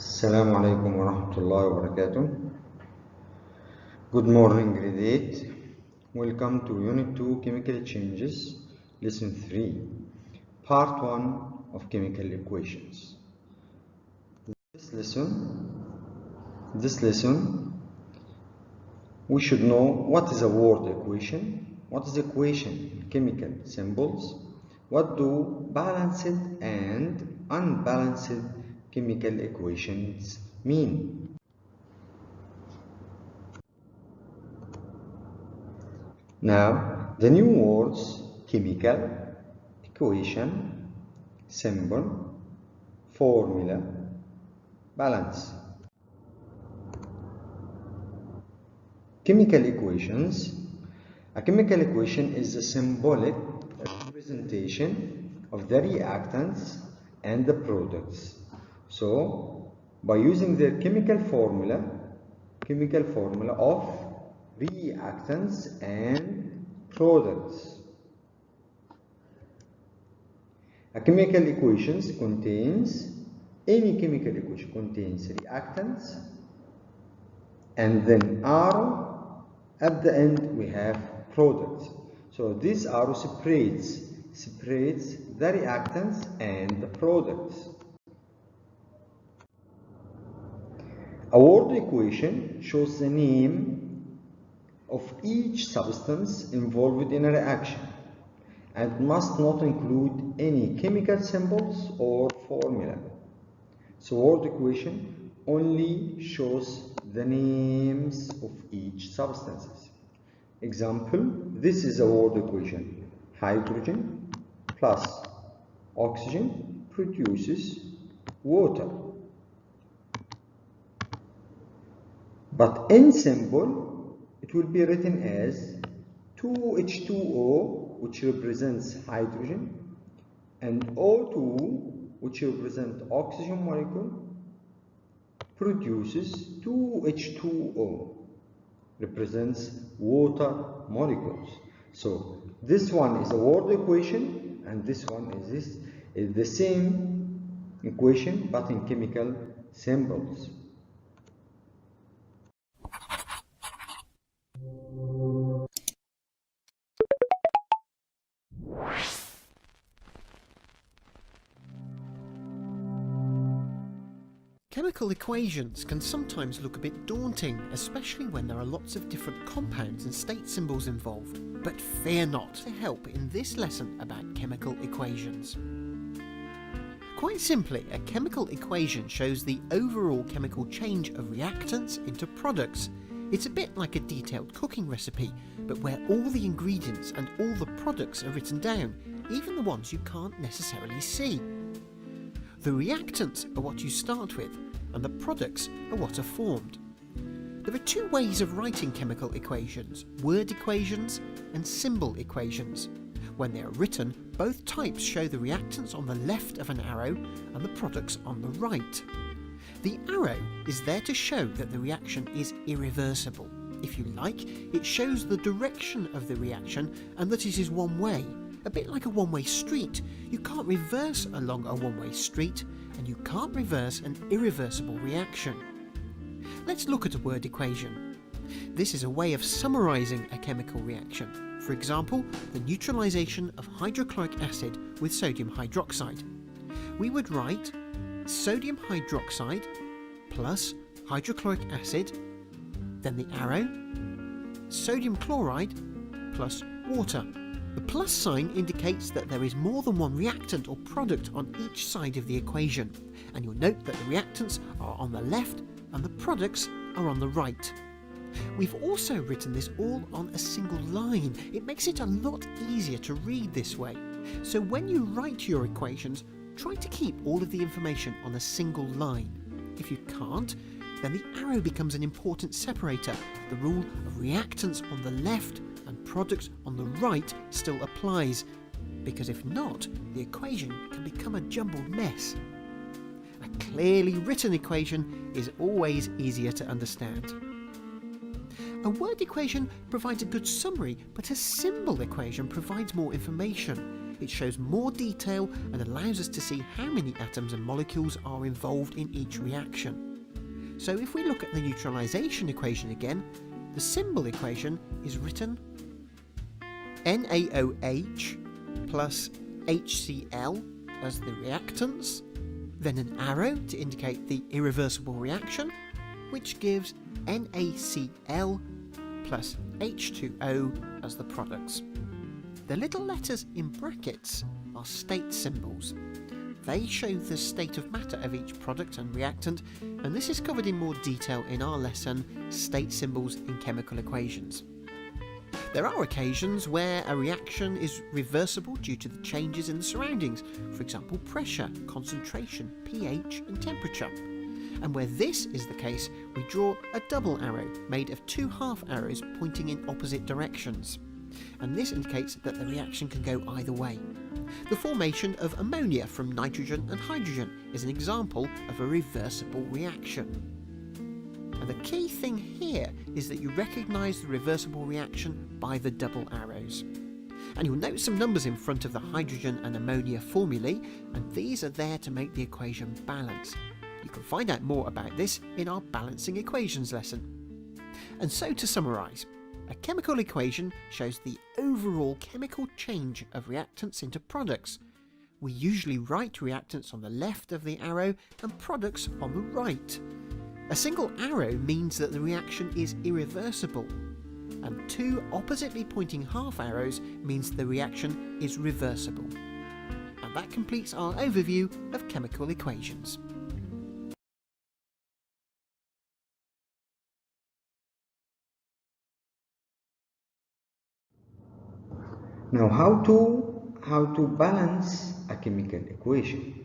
السلام عليكم ورحمة الله وبركاته. Good morning, grade 8. Welcome to Unit 2 Chemical Changes, Lesson 3, Part 1 of Chemical Equations. This lesson, we should know what is a word equation, what is equation in chemical symbols, what do balanced and unbalanced chemical equations mean. Now, the new words chemical, equation, symbol, formula, balance. Chemical equations. A chemical equation is a symbolic representation of the reactants and the products. So, by using their chemical formula of reactants and products. A chemical equation contains, any chemical equation contains reactants and then arrow, at the end we have products. So this arrow separates the reactants and the products. A word equation shows the name of each substance involved in a reaction and must not include any chemical symbols or formula. So word equation only shows the names of each substances. Example, this is a word equation. Hydrogen plus oxygen produces water. But in symbol, it will be written as 2H2O, which represents hydrogen, and O2, which represents oxygen molecule, produces 2H2O, represents water molecules. So this one is a word equation, and this one is the same equation but in chemical symbols. Chemical equations can sometimes look a bit daunting, especially when there are lots of different compounds and state symbols involved. But fear not, to help in this lesson about chemical equations. Quite simply, a chemical equation shows the overall chemical change of reactants into products. It's a bit like a detailed cooking recipe, but where all the ingredients and all the products are written down, even the ones you can't necessarily see. The reactants are what you start with, and the products are what are formed. There are two ways of writing chemical equations: word equations and symbol equations. When they are written, both types show the reactants on the left of an arrow and the products on the right. The arrow is there to show that the reaction is irreversible. If you like, it shows the direction of the reaction and that it is one way. A bit like a one-way street. You can't reverse along a one-way street, and you can't reverse an irreversible reaction. Let's look at a word equation. This is a way of summarizing a chemical reaction. For example, the neutralization of hydrochloric acid with sodium hydroxide. We would write sodium hydroxide plus hydrochloric acid, then the arrow, sodium chloride plus water. The plus sign indicates that there is more than one reactant or product on each side of the equation, and you'll note that the reactants are on the left and the products are on the right. We've also written this all on a single line. It makes it a lot easier to read this way. So when you write your equations, try to keep all of the information on a single line. If you can't, then the arrow becomes an important separator. The rule of reactants on the left and products on the right still applies, because if not, the equation can become a jumbled mess. A clearly written equation is always easier to understand. A word equation provides a good summary, but a symbol equation provides more information. it shows more detail and allows us to see how many atoms and molecules are involved in each reaction. So if we look at the neutralization equation again, the symbol equation is written NaOH plus HCl as the reactants, then an arrow to indicate the irreversible reaction, which gives NaCl plus H2O as the products. The little letters in brackets are state symbols. They show the state of matter of each product and reactant, and this is covered in more detail in our lesson, State Symbols in Chemical Equations. There are occasions where a reaction is reversible due to the changes in the surroundings, for example pressure, concentration, pH and temperature. And where this is the case, we draw a double arrow made of two half arrows pointing in opposite directions. And this indicates that the reaction can go either way. The formation of ammonia from nitrogen and hydrogen is an example of a reversible reaction. And the key thing here is that you recognise the reversible reaction by the double arrows. And you'll note some numbers in front of the hydrogen and ammonia formulae, and these are there to make the equation balance. You can find out more about this in our balancing equations lesson. And so to summarise, a chemical equation shows the overall chemical change of reactants into products. We usually write reactants on the left of the arrow and products on the right. A single arrow means that the reaction is irreversible, and two oppositely pointing half arrows means the reaction is reversible. And that completes our overview of chemical equations. Now how to balance a chemical equation.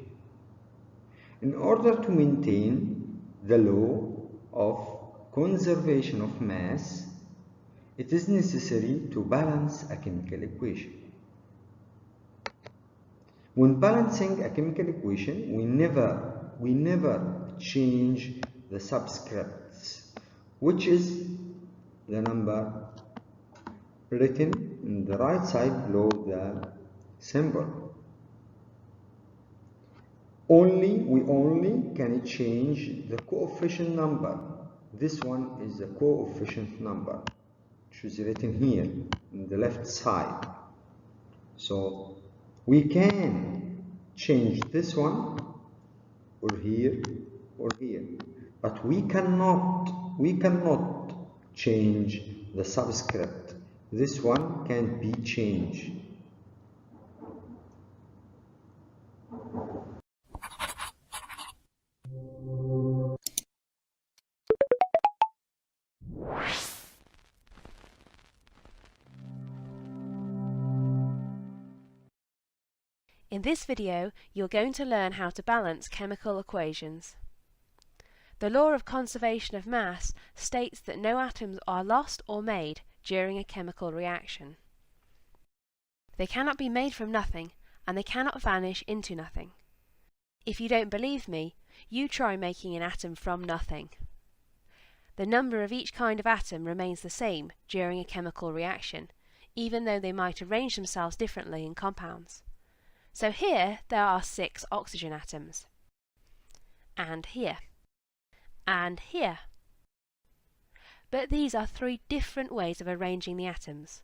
In order to maintain the law of conservation of mass, it is necessary to balance a chemical equation. When balancing a chemical equation, we never change the subscripts, which is the number written in the right side below the symbol. We only can change the coefficient number. This one is the coefficient number, which is written here on the left side. So we can change this one or here or here, but we cannot change the subscript. This one can't be changed. In this video, you're going to learn how to balance chemical equations. The law of conservation of mass states that no atoms are lost or made during a chemical reaction. They cannot be made from nothing, and they cannot vanish into nothing. If you don't believe me, you try making an atom from nothing. The number of each kind of atom remains the same during a chemical reaction, even though they might arrange themselves differently in compounds. So here there are 6 oxygen atoms, and here, and here. But these are 3 different ways of arranging the atoms.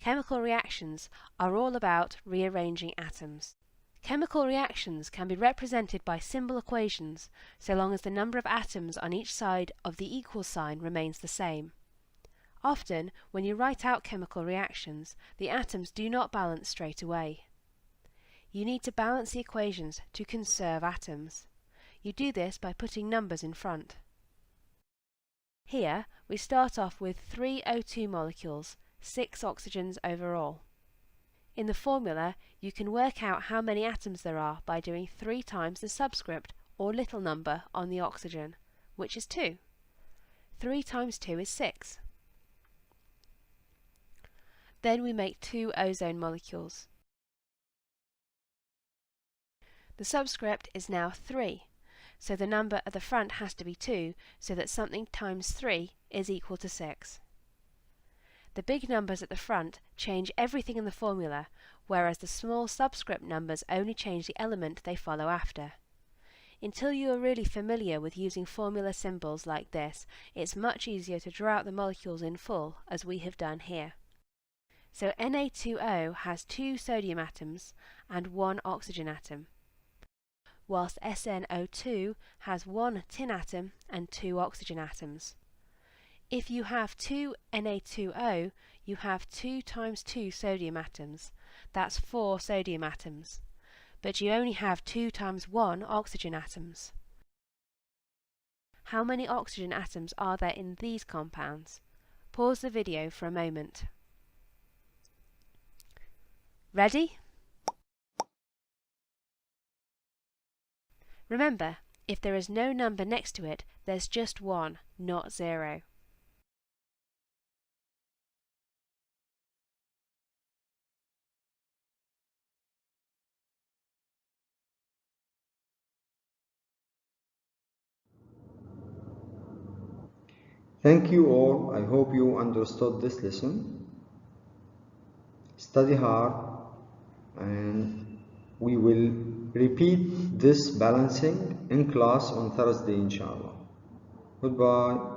Chemical reactions are all about rearranging atoms. Chemical reactions can be represented by symbol equations so long as the number of atoms on each side of the equal sign remains the same. Often, when you write out chemical reactions, the atoms do not balance straight away. You need to balance the equations to conserve atoms. You do this by putting numbers in front. Here we start off with 3 O2 molecules, 6 oxygens overall. In the formula you can work out how many atoms there are by doing 3 times the subscript or little number on the oxygen, which is 2. 3 times 2 is 6. Then we make 2 ozone molecules. The subscript is now 3, so the number at the front has to be 2, so that something times 3 is equal to 6. The big numbers at the front change everything in the formula, whereas the small subscript numbers only change the element they follow after. Until you are really familiar with using formula symbols like this, it's much easier to draw out the molecules in full, as we have done here. So Na2O has 2 sodium atoms and 1 oxygen atom, whilst SnO2 has 1 tin atom and 2 oxygen atoms. If you have 2 Na2O, you have 2 times 2 sodium atoms. That's 4 sodium atoms. But you only have 2 times 1 oxygen atoms. How many oxygen atoms are there in these compounds? Pause the video for a moment. Ready? Remember, if there is no number next to it, there's just 1, not 0. Thank you all. I hope you understood this lesson. Study hard, and we will repeat this balancing in class on Thursday, inshallah. Goodbye.